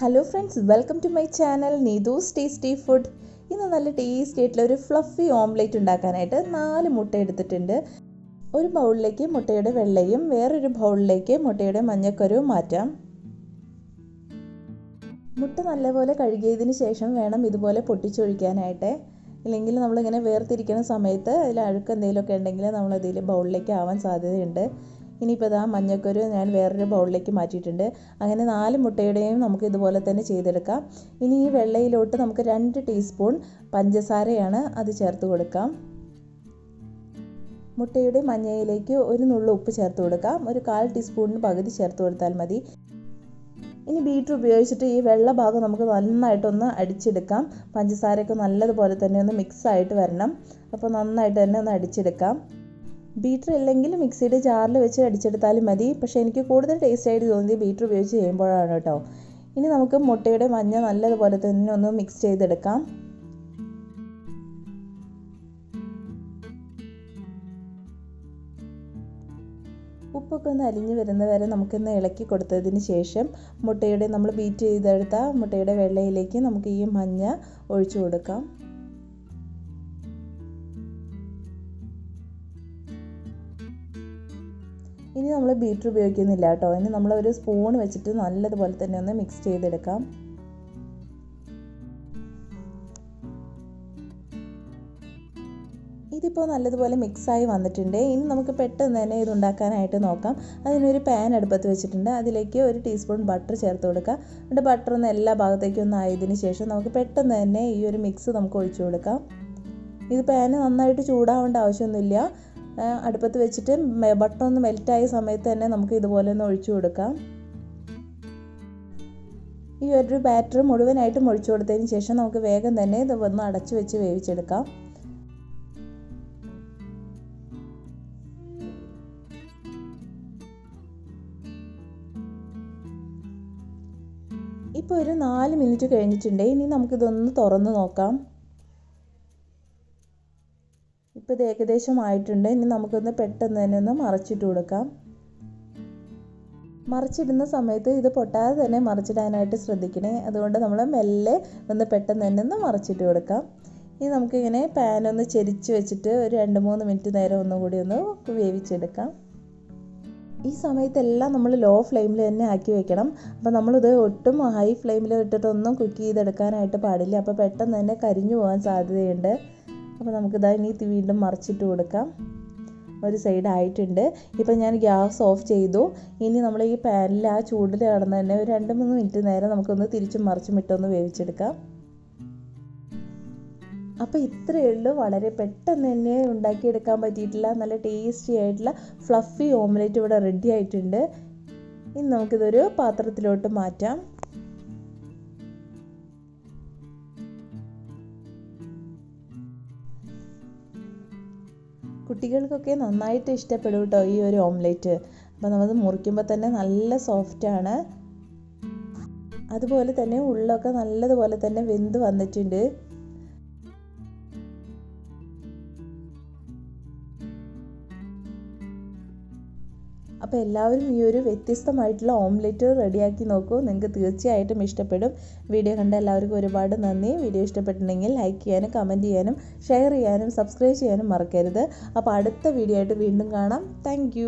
Hello friends, welcome to my channel Neethu's tasty food. ഇന്ന് നല്ല tasty ആയിട്ടുള്ള ഒരു ഫ്ലഫി ഓംലേറ്റ് ഉണ്ടാക്കാനായിട്ട് 4 മുട്ട എടുത്തിട്ടുണ്ട്. ഒരു ബൗളിലേക്ക് മുട്ടയുടെ വെള്ളയും വേറൊരു ബൗളിലേക്ക് മുട്ടയുടെ മഞ്ഞക്കരുവും മാറ്റാം. മുട്ട നല്ലപോലെ കഴുകിയതിന് ശേഷം വേണം ഇതുപോലെ പൊട്ടിച്ചൊഴിക്കാനായിട്ട്. ഇല്ലെങ്കിൽ നമ്മളിങ്ങനെ വേർതിരിക്കുന്ന സമയത്ത് അതിൽ അഴുക്ക് എന്തെങ്കിലുമൊക്കെ ഉണ്ടെങ്കിൽ നമ്മളതിൽ ബൗളിലേക്ക് ആവാൻ സാധ്യതയുണ്ട്. ഇനിയിപ്പോൾ ഇതാ മഞ്ഞക്കരു ഞാൻ വേറൊരു ബൗളിലേക്ക് മാറ്റിയിട്ടുണ്ട്. അങ്ങനെ 4 മുട്ടയുടെയും നമുക്ക് ഇതുപോലെ തന്നെ ചെയ്തെടുക്കാം. ഇനി ഈ വെള്ളയിലോട്ട് നമുക്ക് 2 ടീസ്പൂൺ പഞ്ചസാരയാണ് അത് ചേർത്ത് കൊടുക്കാം. മുട്ടയുടെ മഞ്ഞയിലേക്ക് ഒരു നുള്ളു ഉപ്പ് ചേർത്ത് കൊടുക്കാം. ഒരു 1/4 ടീസ്പൂണിന് പകുതി ചേർത്ത് കൊടുത്താൽ മതി. ഇനി ബീറ്റർ ഉപയോഗിച്ചിട്ട് ഈ വെള്ള ഭാഗം നമുക്ക് നന്നായിട്ടൊന്ന് അടിച്ചെടുക്കാം. പഞ്ചസാരയൊക്കെ നല്ലതുപോലെ തന്നെ ഒന്ന് മിക്സ് ആയിട്ട് വരണം. അപ്പോൾ നന്നായിട്ട് തന്നെ ഒന്ന് അടിച്ചെടുക്കാം. ബീറ്റർ ഇല്ലെങ്കിൽ മിക്സിയുടെ ജാറിൽ വെച്ച് അടിച്ചെടുത്താലും മതി. പക്ഷേ എനിക്ക് കൂടുതൽ ടേസ്റ്റ് ആയിട്ട് തോന്നിയത് ബീറ്റർ ഉപയോഗിച്ച് ചെയ്യുമ്പോഴാണ് കേട്ടോ. ഇനി നമുക്ക് മുട്ടയുടെ മഞ്ഞ നല്ലതുപോലെ തന്നെ ഒന്ന് മിക്സ് ചെയ്തെടുക്കാം. ഉപ്പൊക്കെ ഒന്ന് അലിഞ്ഞ് വരുന്നവരെ നമുക്കൊന്ന് ഇളക്കി കൊടുത്തതിന് ശേഷം മുട്ടയുടെ നമ്മൾ ബീറ്റ് ചെയ്തെടുത്ത മുട്ടയുടെ വെള്ളയിലേക്ക് നമുക്ക് ഈ മഞ്ഞ ഒഴിച്ചു കൊടുക്കാം. ഇനി നമ്മൾ ബീറ്റർ ഉപയോഗിക്കുന്നില്ല കേട്ടോ. ഇനി നമ്മൾ ഒരു സ്പൂൺ വെച്ചിട്ട് നല്ലതുപോലെ തന്നെ ഒന്ന് മിക്സ് ചെയ്തെടുക്കാം. ഇതിപ്പോൾ നല്ലതുപോലെ മിക്സായി വന്നിട്ടുണ്ട്. ഇനി നമുക്ക് പെട്ടെന്ന് തന്നെ ഇത് ഉണ്ടാക്കാനായിട്ട് നോക്കാം. അതിനൊരു പാൻ അടുപ്പത്ത് വെച്ചിട്ടുണ്ട്. അതിലേക്ക് 1 ടീസ്പൂൺ ബട്ടർ ചേർത്ത് കൊടുക്കുക. എന്നിട്ട് ബട്ടർ ഒന്ന് എല്ലാ ഭാഗത്തേക്കും ഒന്ന് ആയതിനു ശേഷം നമുക്ക് പെട്ടെന്ന് തന്നെ ഈ ഒരു മിക്സ് നമുക്ക് ഒഴിച്ചു കൊടുക്കാം. ഇത് പാന് നന്നായിട്ട് ചൂടാവേണ്ട ആവശ്യമൊന്നുമില്ല. അടുപ്പത്ത് വെച്ചിട്ട് ബട്ടർ ഒന്ന് മെൽറ്റായ സമയത്ത് തന്നെ നമുക്ക് ഇതുപോലെ ഒന്ന് ഒഴിച്ചു കൊടുക്കാം. ഈ ഒരു ബാറ്റർ മുഴുവനായിട്ടും ഒഴിച്ചു കൊടുത്തതിന് ശേഷം നമുക്ക് വേഗം തന്നെ ഇത് ഒന്ന് അടച്ചു വെച്ച് വേവിച്ചെടുക്കാം. ഇപ്പോൾ ഒരു 4 മിനിറ്റ് കഴിഞ്ഞിട്ടുണ്ട്. ഇനി നമുക്കിതൊന്ന് തുറന്ന് നോക്കാം. ഇപ്പോൾ ഇത് ഏകദേശം ആയിട്ടുണ്ട്. ഇനി നമുക്കൊന്ന് പെട്ടെന്ന് തന്നെ ഒന്ന് മറിച്ചിട്ട് കൊടുക്കാം. മറിച്ചിടുന്ന സമയത്ത് ഇത് പൊട്ടാതെ തന്നെ മറിച്ചിടാനായിട്ട് ശ്രദ്ധിക്കണേ. അതുകൊണ്ട് നമ്മൾ മെല്ലെ ഒന്ന് പെട്ടെന്ന് തന്നെ ഒന്ന് മറിച്ചിട്ട് കൊടുക്കാം. ഇനി നമുക്കിങ്ങനെ പാനൊന്ന് ചെരിച്ച് വെച്ചിട്ട് ഒരു 2-3 മിനിറ്റ് നേരം ഒന്നുകൂടി ഒന്ന് വേവിച്ചെടുക്കാം. ഈ സമയത്തെല്ലാം നമ്മൾ ലോ ഫ്ലെയിമിൽ തന്നെ ആക്കി വെക്കണം. അപ്പോൾ നമ്മളിത് ഒട്ടും ഹൈ ഫ്ലെയിമിൽ ഇട്ടിട്ടൊന്നും കുക്ക് ചെയ്തെടുക്കാനായിട്ട് പാടില്ല. അപ്പോൾ പെട്ടെന്ന് തന്നെ കരിഞ്ഞു പോകാൻ സാധ്യതയുണ്ട്. അപ്പോൾ നമുക്കിതാ ഇനി വീണ്ടും മറിച്ചിട്ട് കൊടുക്കാം. ഒരു സൈഡ് ആയിട്ടുണ്ട്. ഇപ്പോൾ ഞാൻ ഗ്യാസ് ഓഫ് ചെയ്തു. ഇനി നമ്മൾ ഈ പാനിൽ ആ ചൂടിൽ കിടന്ന് തന്നെ ഒരു 2-3 മിനിറ്റ് നേരം നമുക്കൊന്ന് തിരിച്ചും മറിച്ചും ഇട്ടൊന്ന് വേവിച്ചെടുക്കാം. അപ്പോൾ ഇത്രയേ ഉള്ളൂ. വളരെ പെട്ടെന്ന് തന്നെ ഉണ്ടാക്കിയെടുക്കാൻ പറ്റിയിട്ടുള്ള നല്ല ടേസ്റ്റി ആയിട്ടുള്ള ഫ്ലഫി ഓംലേറ്റ് ഇവിടെ റെഡി ആയിട്ടുണ്ട്. ഇനി നമുക്കിതൊരു പാത്രത്തിലോട്ട് മാറ്റാം. കുട്ടികൾക്കൊക്കെ നന്നായിട്ട് ഇഷ്ടപ്പെടും കേട്ടോ ഈ ഒരു ഓംലേറ്റ്. അപ്പോൾ നമ്മൾ മുറിക്കുമ്പോൾ തന്നെ നല്ല സോഫ്റ്റാണ്. അതുപോലെ തന്നെ ഉള്ളൊക്കെ നല്ലതുപോലെ തന്നെ വെന്ത് വന്നിട്ടുണ്ട്. അപ്പോൾ എല്ലാവരും ഈ ഒരു വ്യത്യസ്തമായിട്ടുള്ള ഓംലേറ്റ് റെഡിയാക്കി നോക്കൂ. നിങ്ങൾക്ക് തീർച്ചയായിട്ടും ഇഷ്ടപ്പെടും. വീഡിയോ കണ്ട എല്ലാവർക്കും ഒരുപാട് നന്ദി. വീഡിയോ ഇഷ്ടപ്പെട്ടിട്ടുണ്ടെങ്കിൽ ലൈക്ക് ചെയ്യാനും കമൻറ്റ് ചെയ്യാനും ഷെയർ ചെയ്യാനും സബ്സ്ക്രൈബ് ചെയ്യാനും മറക്കരുത്. അപ്പോൾ അടുത്ത വീഡിയോ ആയിട്ട് വീണ്ടും കാണാം. താങ്ക്